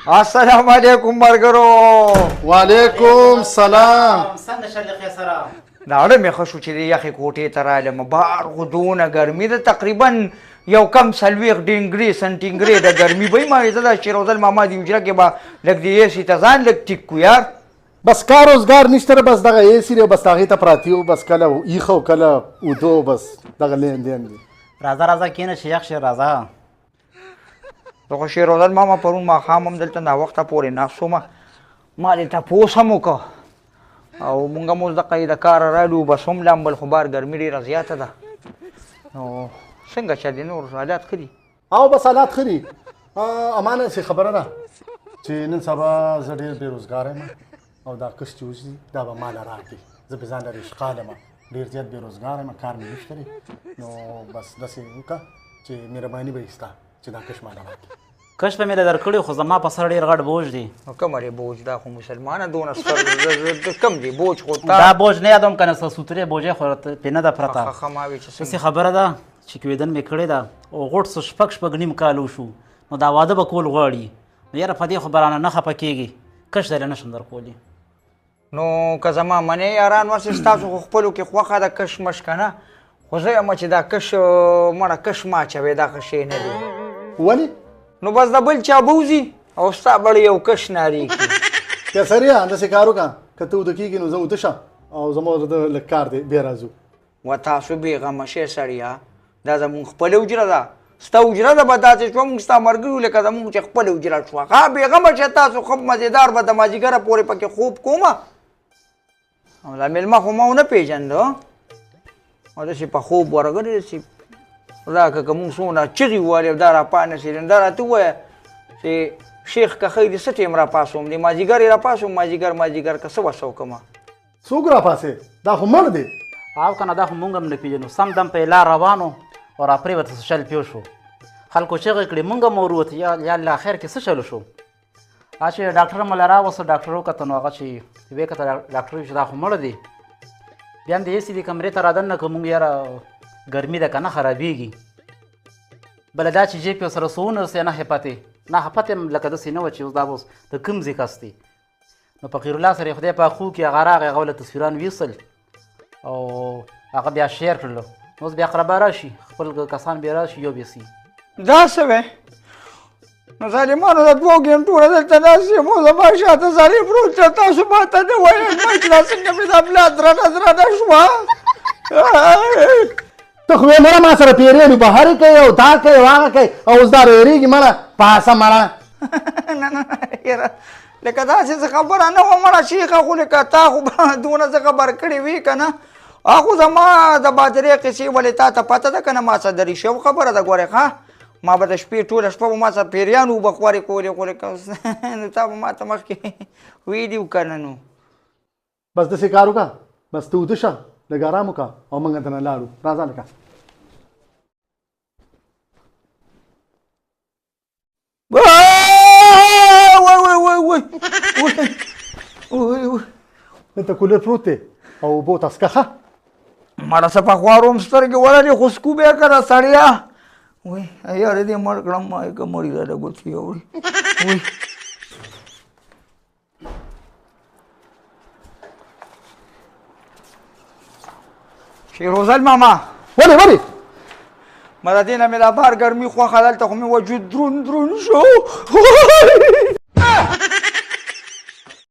السلام علیکم ملګرو. وعلیکم سلام. څنګه شلخې سره ناړه مې ښه شو چې د یخې کوټې ته رالم. بار غدونه ګرمي ده، تقریبا یو کم 40 ډینګري سنټیګریډه ګرمي به یې. ما زه د شیرودل ماما د حجره کې به لږ د اے سي ته ځان لږ ټیک کړو یار. بس کار روزګار نشته، بس دغه اے سی دی، بس هغې ته پراته یو، بس کله ایښه او کله اوده، بس دغه لین دین دی. راځه کېنه چې یخ شي. راځه زه خو شیرودل ماما پرون ماښام هم دلته ناوخته پورې ناست وم. ما دې تپوس هم وکړه او مونږ هم اوس دقه د کاره رالو، بس هم لامبل خو بار ګرمي ډېره زیاته ده. نو څنګه چلې نور حالات ښه دي؟ او بس حالات ښه دي. امانه چې خبره ده چې نن سبا زه ډېر بېروزګاره یم او دا کس چې اوس دي دا به ماله راکړي. زه بې ځان لرې اشغال یم، ډېر زیات بېروزګاره یم، کار مې نشته دی. نو بس داسې وکړه چې مهرباني به یې ستا چې دا کش ماله راکړي. کش به مې له درکړی، خو زما په سر ډېر غټ بوج دی. کومه دی بوج؟ دا خو مسلمانه دونه ستر کم دی بوج؟ خو دا بوج نه یادوم که نه سوترې بوجۍ خو پې نه ده پرته. ښه ما وی چې داسې خبره ده چې کویدن مې کړې ده او غوټ څه شپږ نیم کال وشو، نو دا واده به کول غواړي. نو یاره په دې خو به رانه نه خفه کېږي، کش دی نه شم درکولی. نو که زما منې یاران ورسې ستاسو خو خپلو کې خوښه ده کش مش که نه، خو زه یم چې دا کش مړه کش ما اچوې دا ښه شی نه دی. ولې؟ نو بس د بل چا بوځي او ستا بړې یو کش نارې کړي. که سریا داسې کار وکړه، که ته اوده کېږي نو زه اوده شه او زما د لږ کار دی، بیا راځو. و تاسو بېغمه شئ سړیه، دا زمونږ خپله حجره ده. ستا حجره ده به داسې شوه مونږ ستا ملګري لکه زمونږ چې خپله حجره شوه. ښه بېغمه شئ تاسو، ښه مزېدار به د مازدیګره پورې پکې خوب کومه. او دا مېلمه خو ما ونه پېژنده او داسې په خوب ورغلی داسې راکه که مونږ څومره چغې ووهلې دا راپانسېدم. دا راته ووایه چې شیخ که ښه دې څه ټیم راپاڅوم؟ د مازدیګر یې راپاڅوم، مازدیګر که څه وسه وکړمه؟ څوک راپاسې؟ دا خو مړ دی. او که نه دا خو مونږ هم نه پېژنو. سم دم په لار روانو او راپرېوته څه شل پیو شو. خلکو چغې کړې، مونږ هم وروته یا الله خیر کې څه چلو شو. چې ډاکټر مله راوسته، ډاکټر وکته نو هغه چې ویې کته ډاکټر وایي چې دا خو مړه دی. بیا هم د اې سي دې کمرې ته رادننه که مونږ یاره ګرمي ده که نه خرابېږي. بله دا چې جیب یې سره څه ونرسې نه حفتې نه حفت یم لکه داسې نه وه چې اوس دا اوس د کوم ځای کس دی. نو فقیر الله سره یې خدای پاک خو کې هغه راغی، هغه له تصویران ویستل او هغه بیا شیر کړلو. اوس بیا اقربا راشي، خپل کسان بیا راشي یو بیسي. دا څه وی؟ نو ظالمانو د دوو ګنټو نه دلته ناست یم او زما شاته ظالم پروت دی. تاسو ما ته نه ویل چې دا څنګه مې دا بلا درنه شوه. ته خو یې مړه ما سره پیرېږي، بهر کوي او دا کوي او هغه کوي او اوس دا روېرېږي مړه پاسه مړه. نه نه یاره لکه داسې څه خبره نه وه مړه شیخه، خو لکه تا خو دونه څه خبر کړې وي که نه. خو زما د بادرې قصې ولې تا ته پته ده که نه؟ ما څه درې شو خبره ده. ګورې ښه ما به د شپې ټوله شپه به ما سره پیریان اوبه خوارې کولې، خو لکه نو تا به ما ته مخکې ویلي وو که نه. نو بس داسې کار وکړه، بس ته اوده شه، لږ ارام وکړه او موږ ته نه لاړو. راځه لکه دلته کولر پروت دی او اوبو ته څکه. مړه څه پخوا روم سترګې ولرې خو سکو بیا که را سړیا. وای یاره دې مړ کړم ما یې که مړي را د ګوتې اوري. وای شیروزل ماما ولې ما د دې نه مې دا بار ګرمي خوښه دلته خو مې وجود درون شو.